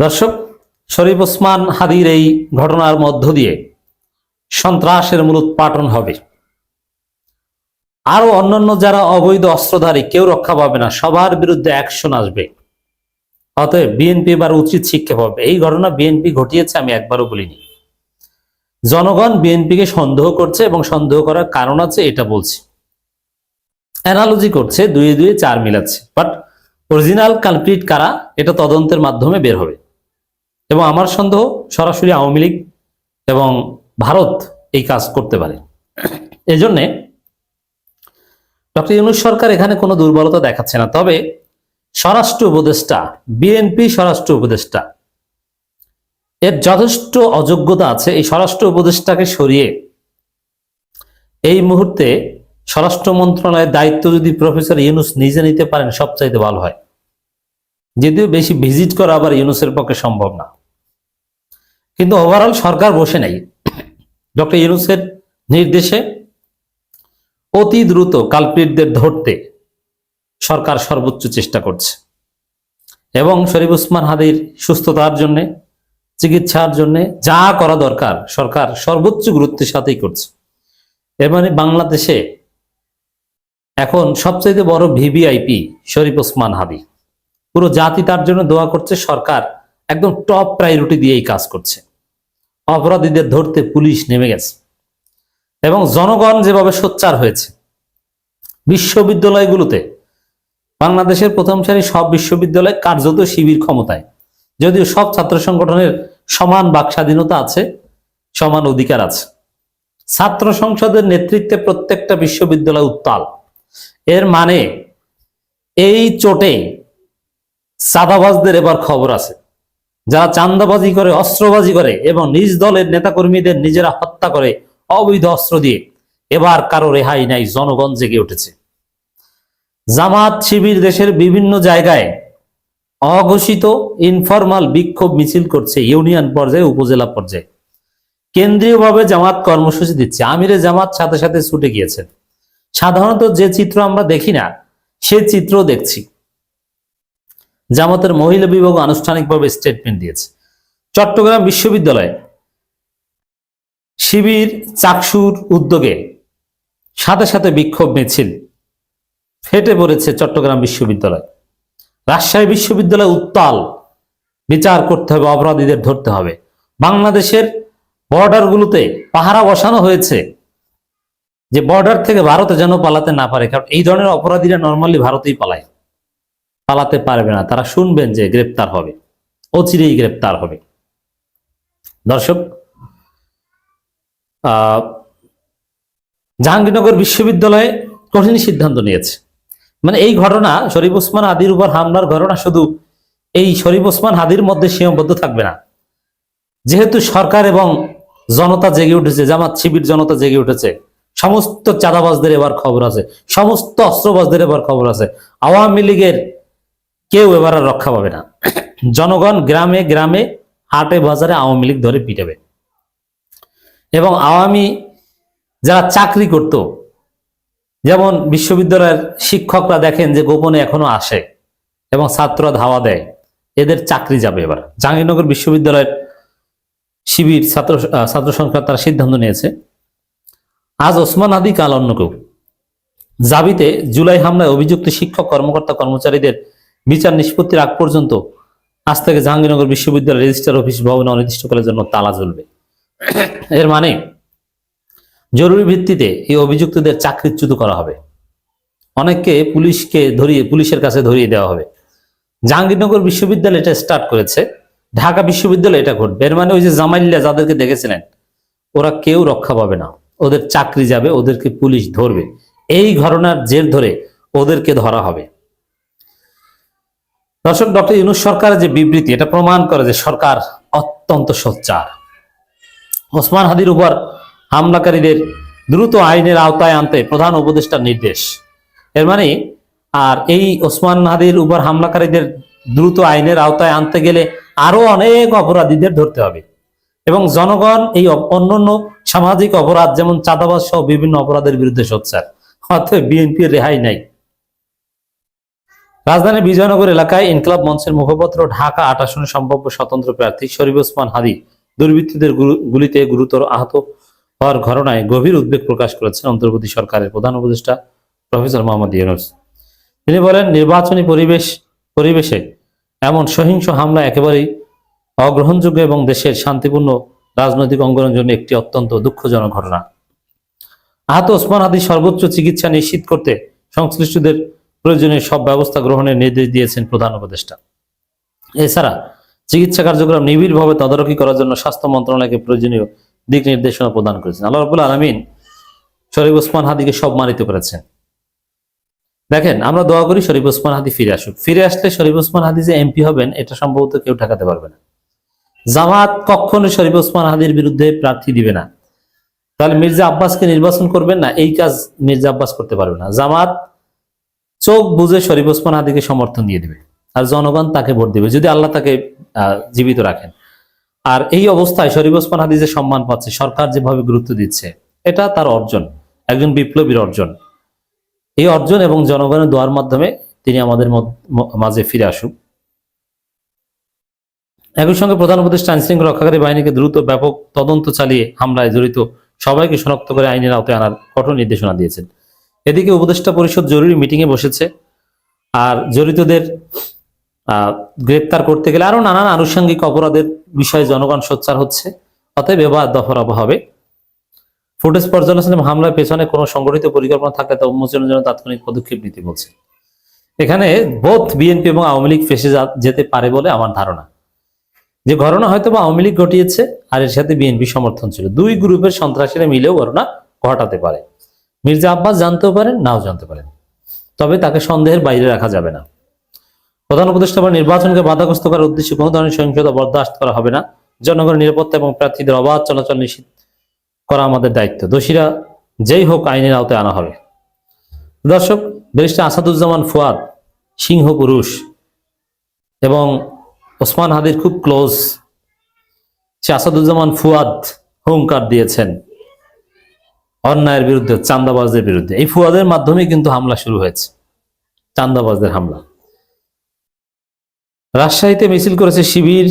দর্শক, শরীফ ওসমান হাদির এই ঘটনার মধ্য দিয়ে সন্ত্রাসের মূলোৎপাটন হবে। আরো অন্যান্য যারা অবৈধ অস্ত্রধারী কেউ রক্ষা পাবে না, সবার বিরুদ্ধে অ্যাকশন আসবে। অতএব বিএনপি এবার উচিত শিক্ষা পাবে। এই ঘটনা বিএনপি ঘটিয়েছে আমি একবারও বলিনি। জনগণ বিএনপিকে সন্দেহ করছে এবং সন্দেহ করার কারণ আছে, এটা বলছি। অ্যানালজি করছে, দুয়ে দুয়ে চার মিলাচ্ছে, বাট অরিজিনাল কালপ্রিট কারা এটা তদন্তের মাধ্যমে বের হবে। এবং আমার সন্দেহ সরাসরি আওয়ামী লীগ এবং ভারত এই কাজ করতে পারে। এজন্যে ডক্টর ইউনূস সরকার এখানে কোনো দুর্বলতা দেখাচ্ছে না। তবে স্বরাষ্ট্র উপদেষ্টা, বিএনপি স্বরাষ্ট্র উপদেষ্টা, এর যথেষ্ট অযোগ্যতা আছে। এই স্বরাষ্ট্র উপদেষ্টাকে সরিয়ে এই মুহূর্তে স্বরাষ্ট্র মন্ত্রণালয়ের দায়িত্ব যদি প্রফেসর ইউনূস নিজে নিতে পারেন সবচাইতে ভালো হয়। যদিও বেশি ভিজিট করা আবার ইউনূসের পক্ষে সম্ভব না, কিন্তু ওভারঅল সরকার বসে নাই। ডক্টর ইউনূসের নির্দেশে অতি দ্রুত কালপ্রিটদের ধরতে সরকার সর্বোচ্চ চেষ্টা করছে এবং শরীফ ওসমান হাদির সুস্থতার জন্য, চিকিৎসার জন্য যা করা দরকার সরকার সর্বোচ্চ গুরুত্বের সাথেই করছে। এর মানে বাংলাদেশে এখন সবচেয়ে বড় ভিভিআইপি শরীফ ওসমান হাদি। পুরো জাতি তার জন্য দোয়া করছে। সরকার একদম টপ প্রায়োরিটি দিয়ে এই কাজ করছে। অপরাধীদের ধরতে পুলিশ নেমে গেছে এবং জনগণ যেভাবে সোচ্চার হয়েছে। বিশ্ববিদ্যালয়গুলোতে, বাংলাদেশের প্রথম সারি সব বিশ্ববিদ্যালয় কার্যত শিবির ক্ষমতায়, যদিও সব ছাত্র সংগঠনের সমান বাক স্বাধীনতা আছে, সমান অধিকার আছে। ছাত্র সংসদের নেতৃত্বে প্রত্যেকটা বিশ্ববিদ্যালয় উত্তাল। এর মানে এই চোটে চাঁদাবাজদের এবার খবর আছে, যারা চাঁদাবাজি করে, অস্ত্রবাজি করে এবং নিজ দলের নেতাকর্মীদের নিজেরা হত্যা করে অবৈধ অস্ত্র দিয়ে। এবার কারো রেহাই নাই, জনগণ জেগে উঠেছে। জামাত শিবির দেশের বিভিন্ন জায়গায় অঘোষিত ইনফরমাল বিক্ষোভ মিছিল করছে, ইউনিয়ন পর্যায়ে, উপজেলা পর্যায়ে। কেন্দ্রীয়ভাবে জামাত কর্মসূচি দিচ্ছে। আমিরে জামাত সাথে সাথে ছুটে গিয়েছেন। সাধারণত যে চিত্র আমরা দেখি না সে চিত্র দেখছি। জামাতের মহিলা বিভাগ আনুষ্ঠানিকভাবে স্টেটমেন্ট দিয়েছে। চট্টগ্রাম বিশ্ববিদ্যালয়ে শিবির চাকসুর উদ্যোগে সাথে সাথে বিক্ষোভ মিছিল ফেটে পড়েছে চট্টগ্রাম বিশ্ববিদ্যালয়। রাজশাহী বিশ্ববিদ্যালয় উত্তাল, বিচার করতে হবে, অপরাধীদের ধরতে হবে। বাংলাদেশের বর্ডারগুলোতে পাহারা বসানো হয়েছে যে বর্ডার থেকে ভারতে যেন পালাতে না পারে, কারণ এই ধরনের অপরাধীরা নর্মালি ভারতেই পালায়, পালাতে পারবে না। তারা শুনবেন যে গ্রেপ্তার হবে, অচিরেই গ্রেপ্তার হবে। দর্শক, জাহাঙ্গীরনগর বিশ্ববিদ্যালয়ে কঠিন সিদ্ধান্ত নিয়েছে। মানে এই ঘটনা, শরীফ ওসমান হাদির উপর হামলার ঘটনা শুধু এই শরীফ ওসমান হাদির মধ্যে সীমাবদ্ধ থাকবে না। যেহেতু সরকার এবং জনতা জেগে উঠেছে, জামাত শিবির জনতা জেগে উঠেছে, সমস্ত চাঁদাবাজদের এবার খবর আছে, সমস্ত অস্ত্রবাজদের এবার খবর আছে। আওয়ামী লীগের কেউ এবার আর রক্ষা পাবে না। জনগণ গ্রামে গ্রামে, হাটে বাজারে আওয়ামী লীগ ধরে পিটাবে। এবং আওয়ামী যারা চাকরি করত, যেমন বিশ্ববিদ্যালয়ের শিক্ষকরা দেখেন যে গোপনে এখনো আসে এবং ছাত্ররা ধাওয়া দেয়, এদের চাকরি যাবে এবার। জাহাঙ্গীরনগর বিশ্ববিদ্যালয়ের শিবির ছাত্র সংসদ তারা সিদ্ধান্ত নিয়েছে, আজ ওসমান হাদি কাল অন্য কেউ। জাবিতে জুলাই হামলায় অভিযুক্ত শিক্ষক, কর্মকর্তা, কর্মচারীদের বিচার নিষ্পত্তির আগ পর্যন্ত আজ থেকে জাহাঙ্গীরনগর বিশ্ববিদ্যালয় রেজিস্ট্রার অফিস ভবনে অনির্দিষ্টকালের জন্য তালা ঝুলবে। এর মানে জরুরি ভিত্তিতে এই অভিযুক্তদের চাকরিচ্যুত করা হবে। অনেককে পুলিশের কাছে ধরিয়ে দেওয়া হবে। জাহাঙ্গীরনগর বিশ্ববিদ্যালয় এটা স্টার্ট করেছে, ঢাকা বিশ্ববিদ্যালয় এটা ঘটবে। এর মানে ওই যে জামাইল্লা যাদেরকে দেখেছিলেন, ওরা কেউ রক্ষা পাবে না, ওদের চাকরি যাবে, ওদেরকে পুলিশ ধরবে। এই ঘটনার জের ধরে ওদেরকে ধরা হবে। দর্শক, ডক্টর ইউনূস সরকারের যে বিবৃতি, এটা প্রমাণ করে যে সরকার অত্যন্ত সোচ্চার। ওসমান হাদির উপর হামলাকারীদের দ্রুত আইনের আওতায় আনতে প্রধান উপদেষ্টার নির্দেশ। এর মানে আর এই ওসমান হাদির উপর হামলাকারীদের দ্রুত আইনের আওতায় আনতে গেলে আরো অনেক অপরাধীদের ধরতে হবে। এবং জনগণ এই অন্যান্য সামাজিক অপরাধ যেমন চাঁদাবাজ সহ বিভিন্ন অপরাধের বিরুদ্ধে সোচ্চার। অতএব বিএনপির রেহাই নাই। রাজধানীর বিজয়নগর এলাকায় ইনকলাব মঞ্চের মুখপাত্র ঢাকা ৮ আসনে সম্ভাব্য স্বতন্ত্র প্রার্থী শরীফ ওসমান হাদী দুর্বৃত্তদের গুলিতে গুরুতর আহত হওয়ার ঘটনায় গভীর উদ্বেগ প্রকাশ করেছেন অন্তর্বর্তী সরকারের প্রধান উপদেষ্টা প্রফেসর মোহাম্মদ ইউনূস। তিনি বলেন, নির্বাচনী পরিবেশে এমন সহিংস হামলা একেবারেই অগ্রহণযোগ্য এবং দেশের শান্তিপূর্ণ রাজনৈতিক অঙ্গনের জন্য একটি অত্যন্ত দুঃখজনক ঘটনা। আহত ওসমান হাদীর সর্বোচ্চ চিকিৎসা নিশ্চিত করতে সংশ্লিষ্টদের প্রয়োজনীয় সব ব্যবস্থা গ্রহণের নির্দেশ দিয়েছেন প্রধান উপদেষ্টা। এছাড়া চিকিৎসা কার্যক্রম নিবিড়ভাবে তদারকি করার জন্য স্বাস্থ্য মন্ত্রণালয়কে প্রয়োজনীয় দিক নির্দেশনা প্রদান করেছেন। আল্লাহ রাব্বুল আলামিন শরীফ ওসমান হাদীকে সম্মানিত করেছেন। দেখেন, আমরা দোয়া করি শরীফ ওসমান হাদী ফিরে আসুক। ফিরে আসলে শরীফ ওসমান হাদী যে এমপি হবেন এটা সম্ভবত কেউ ঠেকাতে পারবে না। জামাত কখনো শরীফ ওসমান হাদীর বিরুদ্ধে প্রার্থী দিবে না। তাহলে মির্জা আব্বাসকে নির্বাচন করবেন না, এই কাজ মির্জা আব্বাস করতে পারবে না। জামাত চোখ বুঝে শরীফ ওসমান হাদীকে সমর্থন দিয়ে দিবে, আর জনগণ তাকে ভোট দিবে যদি আল্লাহ তাকে জীবিত রাখেন। আর এই অবস্থায় শরীফ ওসমান হাদী যে সম্মান পাচ্ছে, সরকার যেভাবে গুরুত্ব দিচ্ছে, এটা তার অর্জন, একজন বিপ্লবীর অর্জন। এই অর্জন এবং জনগণের দোয়ার মাধ্যমে তিনি আমাদের মাঝে ফিরে আসুক। একই সঙ্গে প্রধান উপদেষ্টা আইনশৃঙ্খলা রক্ষাকারী বাহিনীকে দ্রুত ব্যাপক তদন্ত চালিয়ে হামলায় জড়িত সবাইকে শনাক্ত করে আইনের আওতায় আনার কঠোর নির্দেশনা দিয়েছেন। এদিকে উপদেষ্টা পরিষদ জরুরি মিটিংয়ে বসেছে, আর জড়িতদের গ্রেপ্তার করতে গেলে আরো নানান আনুষঙ্গিক অপরাধের বিষয়ে জনগণ সোচ্চার হচ্ছে। অতএব এবার দফারফা হবে। ফুটেজ পর্যালোচনা এবং হামলার পেছনে কোনো সংগঠিত পরিকল্পনা থাকলে তা উন্মোচনের জন্য তাৎক্ষণিক পদক্ষেপ নিতে বলছে। এখানে বোধ বিএনপি এবং আওয়ামী লীগ ফেসে যেতে পারে বলে আমার ধারণা। যে ঘটনা হয়তো বা আওয়ামী লীগ ঘটিয়েছে আর এর সাথে বিএনপি সমর্থন ছিল, দুই গ্রুপের সন্ত্রাসীরা মিলেও ঘটনা ঘটাতে পারে। মির্জা আব্বাস জানতেও পারেন, নাও জানতে পারেন, তবে তাকে সন্দেহের বাইরে রাখা যাবে না। প্রধান উপদেষ্টা বা নির্বাচনকে বাধাগ্রস্ত করার উদ্দেশ্যে কোনো ধরনের সহিংসতা বরদাস্ত করা হবে না। জনগণের নিরাপত্তা এবং প্রার্থীদের অবাধ চলাচল নিশ্চিত করা আমাদের দায়িত্ব। দোষীরা যেই হোক আইনের আওতায় আনা হবে। দর্শক, ব্যারিস্টার আসাদুজ্জামান ফুয়াদ সিংহ পুরুষ এবং ওসমান হাদীর খুব ক্লোজ। সে আসাদুজ্জামান ফুয়াদ হুঙ্কার দিয়েছেন অন্যায়ের বিরুদ্ধে, চাঁদাবাজদের বিরুদ্ধে। এই ফুয়াদের মাধ্যমে কিন্তু হামলা শুরু হয়েছে, চাঁদাবাজদের হামলা। রাজশাহীতে মিছিল করেছে শিবির।